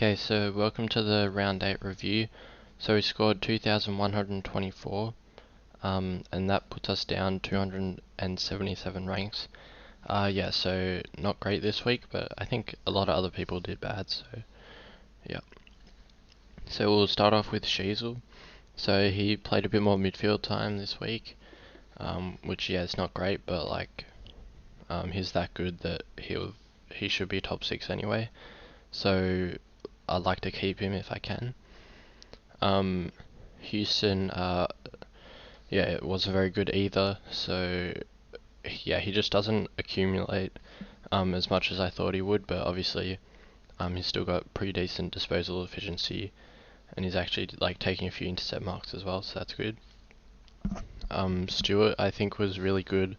Okay, so welcome to the round 8 review. So we scored 2,124, and that puts us down 277 ranks. Yeah, so not great this week, but I think a lot of other people did bad, so yeah. So we'll start off with Sheasel. So he played a bit more midfield time this week, which yeah, it's not great, but like, he's that good that he should be top 6 anyway. So I'd like to keep him if I can. Houston, yeah, it wasn't very good either. So yeah, he just doesn't accumulate as much as I thought he would. But obviously, he's still got pretty decent disposal efficiency, and he's actually like taking a few intercept marks as well, so that's good. Stewart, I think, was really good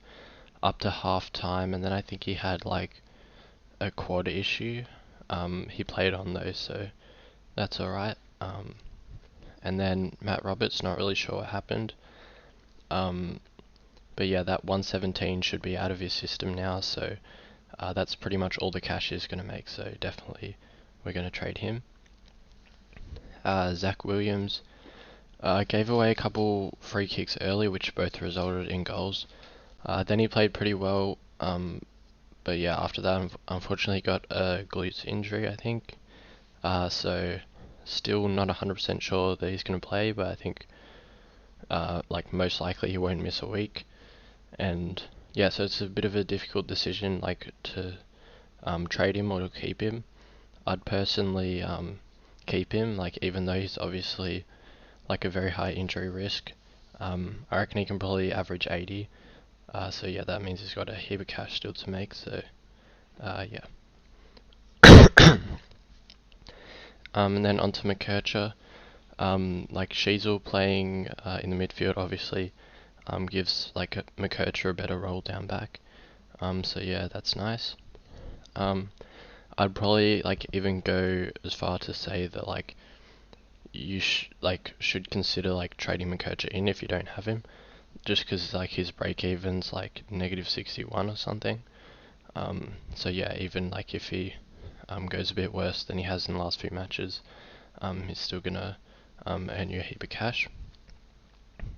up to half time, and then I think he had like a quad issue. He played on those, so that's alright. And then Matt Roberts, not really sure what happened. But yeah, that 117 should be out of his system now, so that's pretty much all the cash is going to make, so definitely we're going to trade him. Zach Williams gave away a couple free kicks early, which both resulted in goals. Then he played pretty well, but yeah, after that, unfortunately, got a glutes injury, I think. So still not 100% sure that he's going to play, but I think like most likely he won't miss a week. And yeah, so it's a bit of a difficult decision, like to trade him or to keep him. I'd personally keep him, like even though he's obviously like a very high injury risk. I reckon he can probably average 80. So yeah, that means he's got a heap of cash still to make. So yeah. And then onto McKercher. Like Sheasel playing in the midfield obviously gives like McKercher a better roll down back. So yeah, that's nice. I'd probably like even go as far to say that like you should consider like trading McKercher in if you don't have him, just because like his break even's like -61 or something. So yeah, even like if he goes a bit worse than he has in the last few matches, he's still gonna earn you a heap of cash.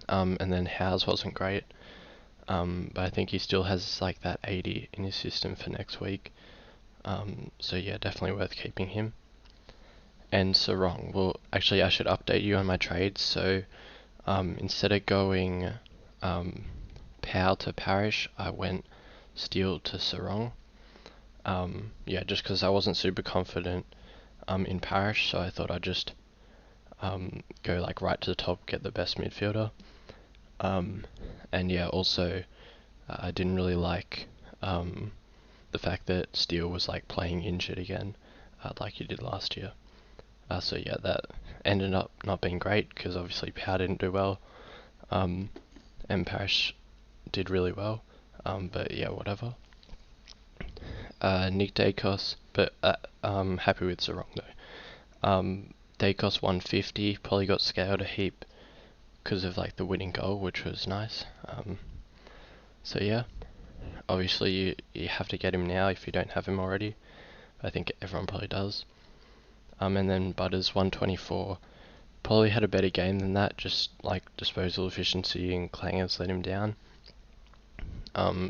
And then Howes wasn't great, but I think he still has like that 80 in his system for next week. So yeah, definitely worth keeping him. And Sarong, well, actually I should update you on my trades. So instead of going Powell to Parish, I went Steele to Sarong. Yeah, just because I wasn't super confident in Parish, so I thought I'd just go like right to the top, get the best midfielder. And yeah, also I didn't really like the fact that Steele was like playing injured again, like he did last year. So yeah, that ended up not being great because obviously Power didn't do well, and Parish did really well. But yeah, whatever. Nick Dacos, but happy with Sarong though. Dacos 150, probably got scaled a heap because of like the winning goal, which was nice. So yeah, obviously you have to get him now if you don't have him already. I think everyone probably does. And then Butters 124, probably had a better game than that, just like disposal efficiency and clangers let him down.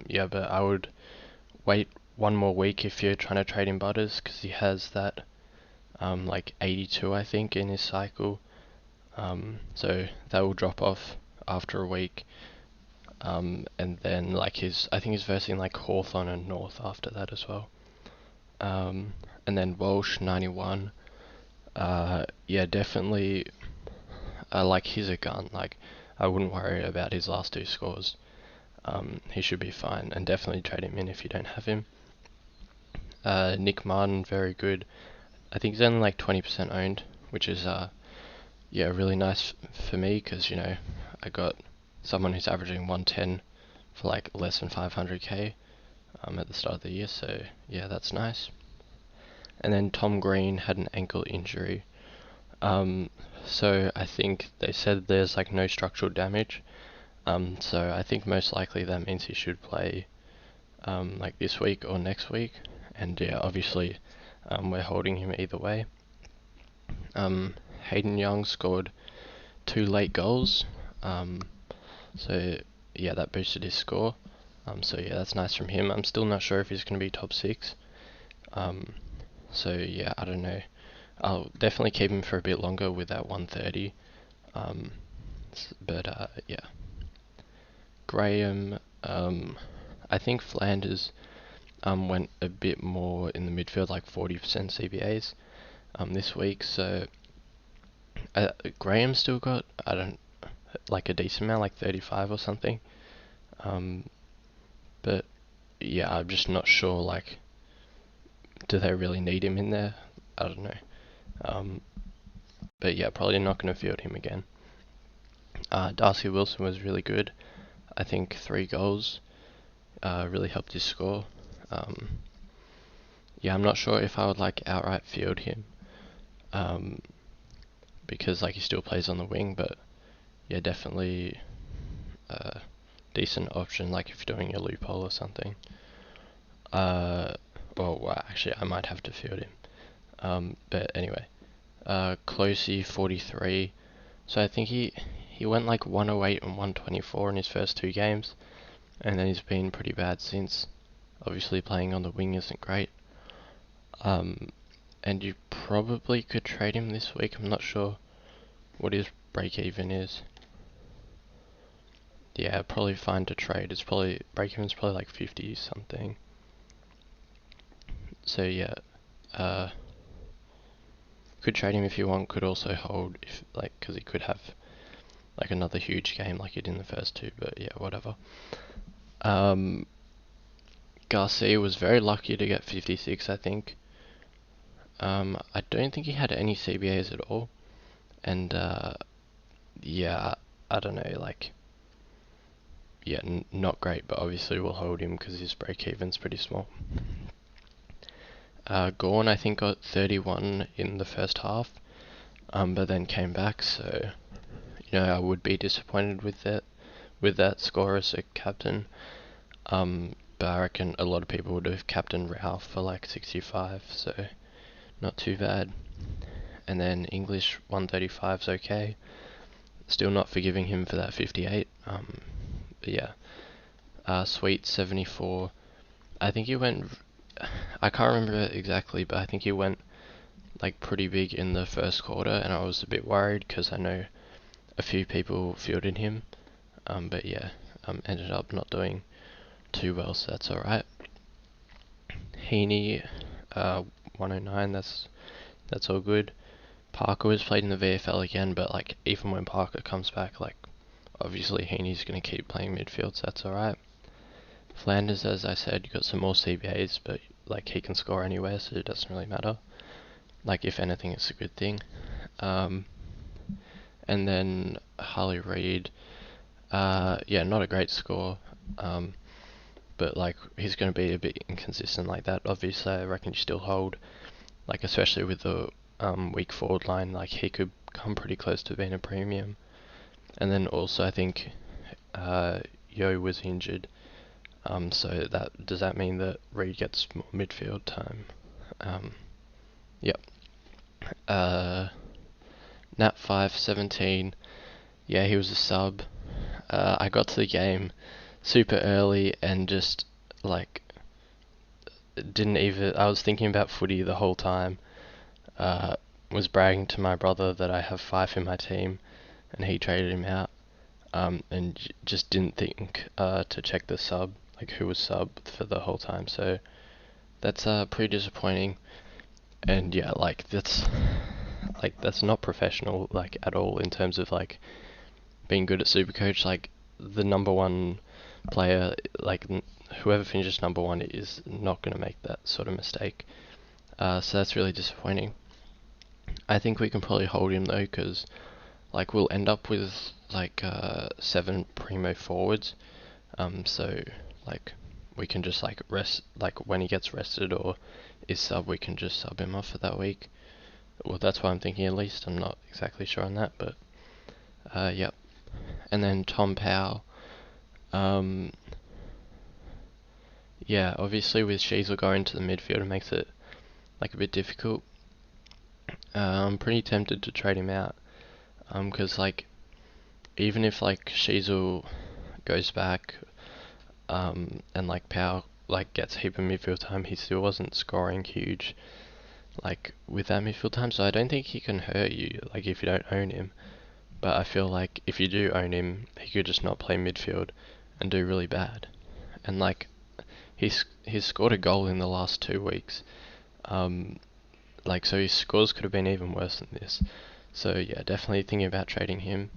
Yeah, but I would wait one more week if you're trying to trade in Butters, because he has that like 82 I think in his cycle. So that will drop off after a week. And then like I think he's versing like Hawthorn and North after that as well. And then Walsh 91. Yeah, definitely. Like he's a gun. Like I wouldn't worry about his last two scores. He should be fine, and definitely trade him in if you don't have him. Nick Martin, very good. I think he's only like 20% owned, which is yeah, really nice for me because you know I got someone who's averaging 110 for like less than 500k at the start of the year, so yeah, that's nice. And then Tom Green had an ankle injury. So I think they said there's like no structural damage. So I think most likely that means he should play like this week or next week. And yeah, obviously we're holding him either way. Hayden Young scored 2 late goals. So yeah, that boosted his score. So yeah, that's nice from him. I'm still not sure if he's going to be top 6. So yeah, I don't know. I'll definitely keep him for a bit longer with that 130. But yeah, Graham. I think Flanders went a bit more in the midfield, like 40% CBAs this week. So Graham still got, I don't, like a decent amount, like 35 or something. But yeah, I'm just not sure, like, do they really need him in there? I don't know. But yeah, probably not going to field him again. Darcy Wilson was really good. I think 3 goals really helped his score. Yeah, I'm not sure if I would like outright field him. Because like he still plays on the wing, but yeah, definitely a decent option, like if you're doing a loophole or something. Well, actually, I might have to field him. But anyway, Closey 43. So I think he went like 108 and 124 in his first 2 games, and then he's been pretty bad since. Obviously, playing on the wing isn't great. And you probably could trade him this week. I'm not sure what his break even is. Yeah, probably fine to trade. It's probably break even's probably like 50 something. So yeah, could trade him if you want. Could also hold if like because he could have like another huge game like he did in the first 2. But yeah, whatever. Garcia was very lucky to get 56. I think. I don't think he had any CBAs at all, and yeah, I don't know, like. Yeah, not great, but obviously we'll hold him because his break even's pretty small. Gorn, I think, got 31 in the first half, but then came back. So, I would be disappointed with that score as a captain. But I reckon a lot of people would have captained Ralph for like 65, so not too bad. And then English 135 is okay. Still not forgiving him for that 58. But yeah. Sweet 74. I think he went. I can't remember exactly, but I think he went like pretty big in the first quarter, and I was a bit worried because I know a few people fielded him. But yeah, ended up not doing too well, so that's alright. Heaney, 109. That's all good. Parker was played in the VFL again, but like even when Parker comes back, like obviously Heaney's gonna keep playing midfield, so that's alright. Flanders, as I said, got some more CBAs, but like he can score anywhere, so it doesn't really matter. Like if anything, it's a good thing. And then Harley Reid, yeah, not a great score. But like he's going to be a bit inconsistent like that. Obviously, I reckon you still hold, like especially with the weak forward line, like he could come pretty close to being a premium. And then also I think Yo was injured. So does that mean that Reid gets more midfield time? Yep. Nat 517. Yeah, he was a sub. I got to the game super early and just like didn't even. I was thinking about footy the whole time. Was bragging to my brother that I have 5 in my team, and he traded him out. And just didn't think to check the sub, like who was sub for the whole time. So that's pretty disappointing. And yeah, that's not professional like at all in terms of like being good at Supercoach. Like the number 1 player, like whoever finishes number 1 is not going to make that sort of mistake. So that's really disappointing. I think we can probably hold him though, because like we'll end up with like 7 primo forwards. So like we can just like rest, like when he gets rested or is sub, we can just sub him off for that week. Well, that's what I'm thinking at least. I'm not exactly sure on that, but yep. And then Tom Powell. Yeah, obviously with Sheasel going to the midfield, it makes it like a bit difficult. I'm pretty tempted to trade him out. Because like even if like Shizel goes back, and like Powell like gets a heap of midfield time, he still wasn't scoring huge like with that midfield time. So I don't think he can hurt you like if you don't own him. But I feel like if you do own him, he could just not play midfield and do really bad. And like he's scored a goal in the last 2 weeks. Like so his scores could have been even worse than this. So yeah, definitely thinking about trading him.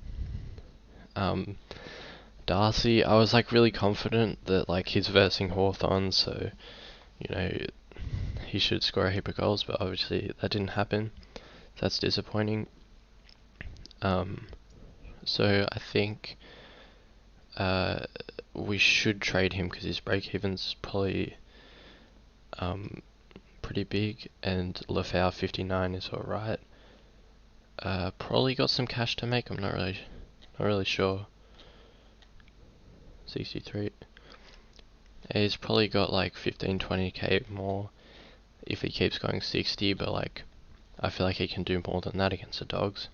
Darcy, I was like really confident that like he's versing Hawthorn, so you know he should score a heap of goals, but obviously that didn't happen. That's disappointing. So I think we should trade him because his break even's probably pretty big, and Lafau 59 is alright. Probably got some cash to make. I'm not really sure. 63. He's probably got like 15-20k more if he keeps going 60, but like I feel like he can do more than that against the Dogs.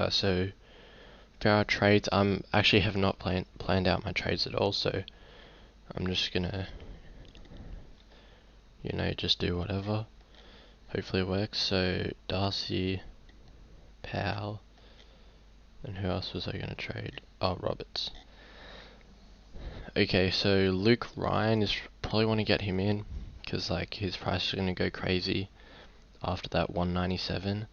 So for our trades, actually have not planned out my trades at all, so I'm just gonna just do whatever. Hopefully it works. So Darcy, Powell, and who else was I gonna trade? Oh, Roberts. Okay, so Luke Ryan is probably want to get him in because like his price is gonna go crazy after that 197.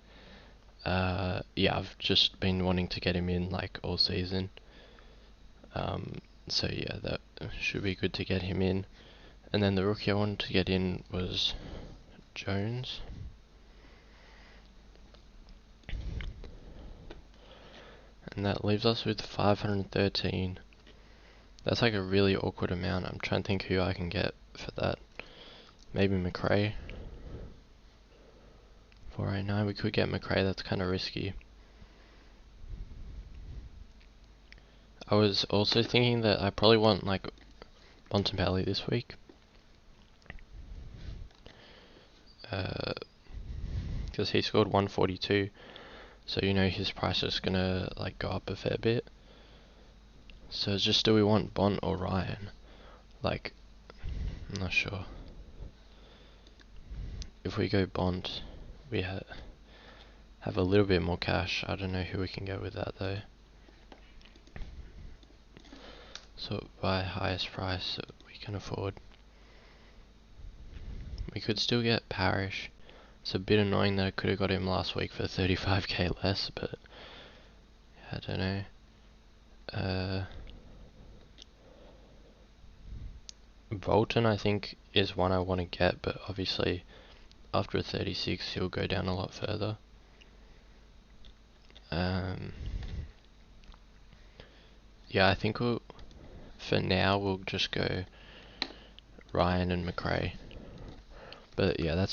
Yeah, I've just been wanting to get him in like all season. So yeah, that should be good to get him in. And then the rookie I wanted to get in was Jones. And that leaves us with 513. That's like a really awkward amount. I'm trying to think who I can get for that. Maybe McRae. 489, we could get McRae, that's kind of risky. I was also thinking that I probably want like Bontempelli this week. Because he scored 142. So his price is gonna like go up a fair bit. So it's just, do we want Bont or Ryan? Like, I'm not sure. If we go Bont, we have a little bit more cash. I don't know who we can go with that though. So by highest price that we can afford. We could still get Parrish. It's a bit annoying that I could have got him last week for 35k less, but I don't know. Bolton I think is one I want to get, but obviously after a 36 he'll go down a lot further. Yeah, I think for now we'll just go Ryan and McRae. But yeah,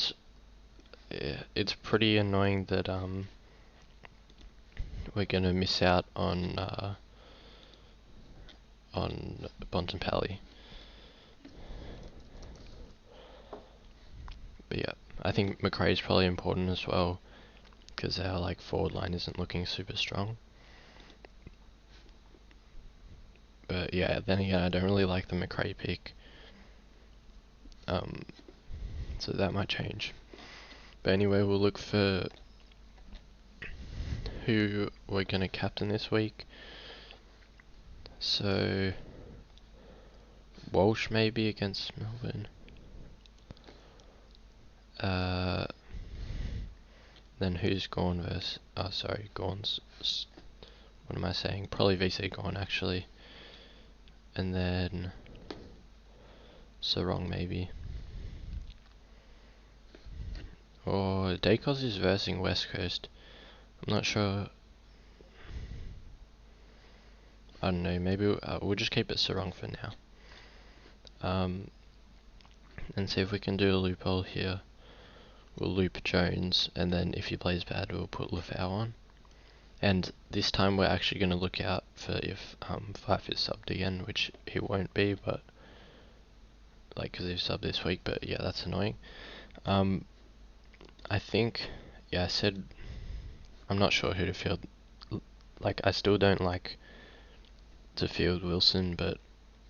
it's pretty annoying that we're gonna miss out on Bontempelli. But yeah, I think McRae is probably important as well because our like forward line isn't looking super strong. But yeah, then again, I don't really like the McRae pick. So that might change. But anyway, we'll look for who we're gonna captain this week. So Walsh maybe against Melbourne. Then who's Gorn versus... Oh, sorry, Gorn's... What am I saying? Probably VC Gorn, actually. And then... Sarong, maybe. Or Dacos is versing West Coast. I'm not sure. I don't know, maybe we'll just keep it Sarong for now. And see if we can do a loophole here. We'll loop Jones, and then if he plays bad, we'll put Lafau on. And this time we're actually going to look out for if Fife is subbed again, which he won't be, but like because he subbed this week, but yeah, that's annoying. I think, yeah, I said I'm not sure who to field. Like, I still don't like to field Wilson, but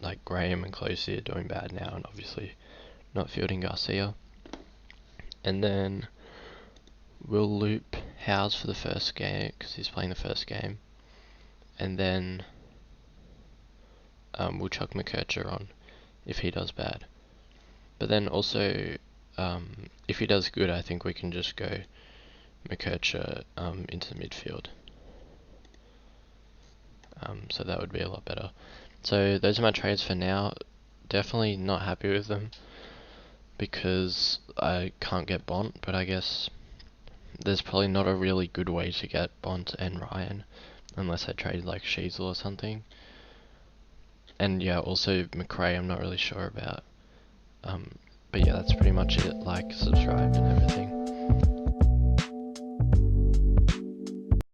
like Graham and Closey are doing bad now, and obviously not fielding Garcia. And then we'll loop Howes for the first game because he's playing the first game, and then we'll chuck McKercher on if he does bad. But then also, if he does good, I think we can just go McKercher into the midfield. So that would be a lot better. So those are my trades for now. Definitely not happy with them because I can't get Bont, but I guess there's probably not a really good way to get Bont and Ryan unless I trade like Sheasel or something. And yeah, also McRae I'm not really sure about. But yeah, that's pretty much it. Like, subscribe.